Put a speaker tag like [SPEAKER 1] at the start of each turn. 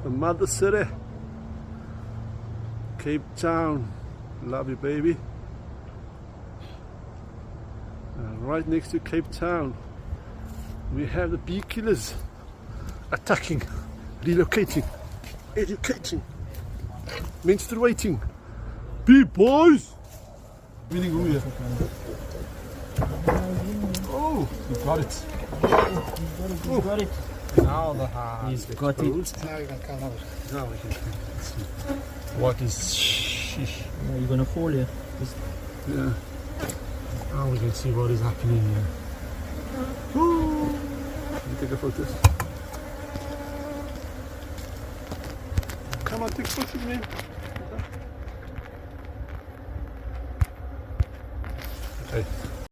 [SPEAKER 1] The mother city, Cape Town. Love you, baby. Right next to Cape Town, we have the bee killers attacking, relocating, educating, menstruating. Bee boys! Winning who here? Oh, you got it.
[SPEAKER 2] He's got it.
[SPEAKER 1] Now the heart.
[SPEAKER 2] He's got it.
[SPEAKER 1] Now you can come out. Now we can see. What is sheesh?
[SPEAKER 2] Yeah, you're gonna fall here.
[SPEAKER 1] Yeah. Now we can see what is happening here. Woo! Can you take a photo? Come on, take photos, man. Okay.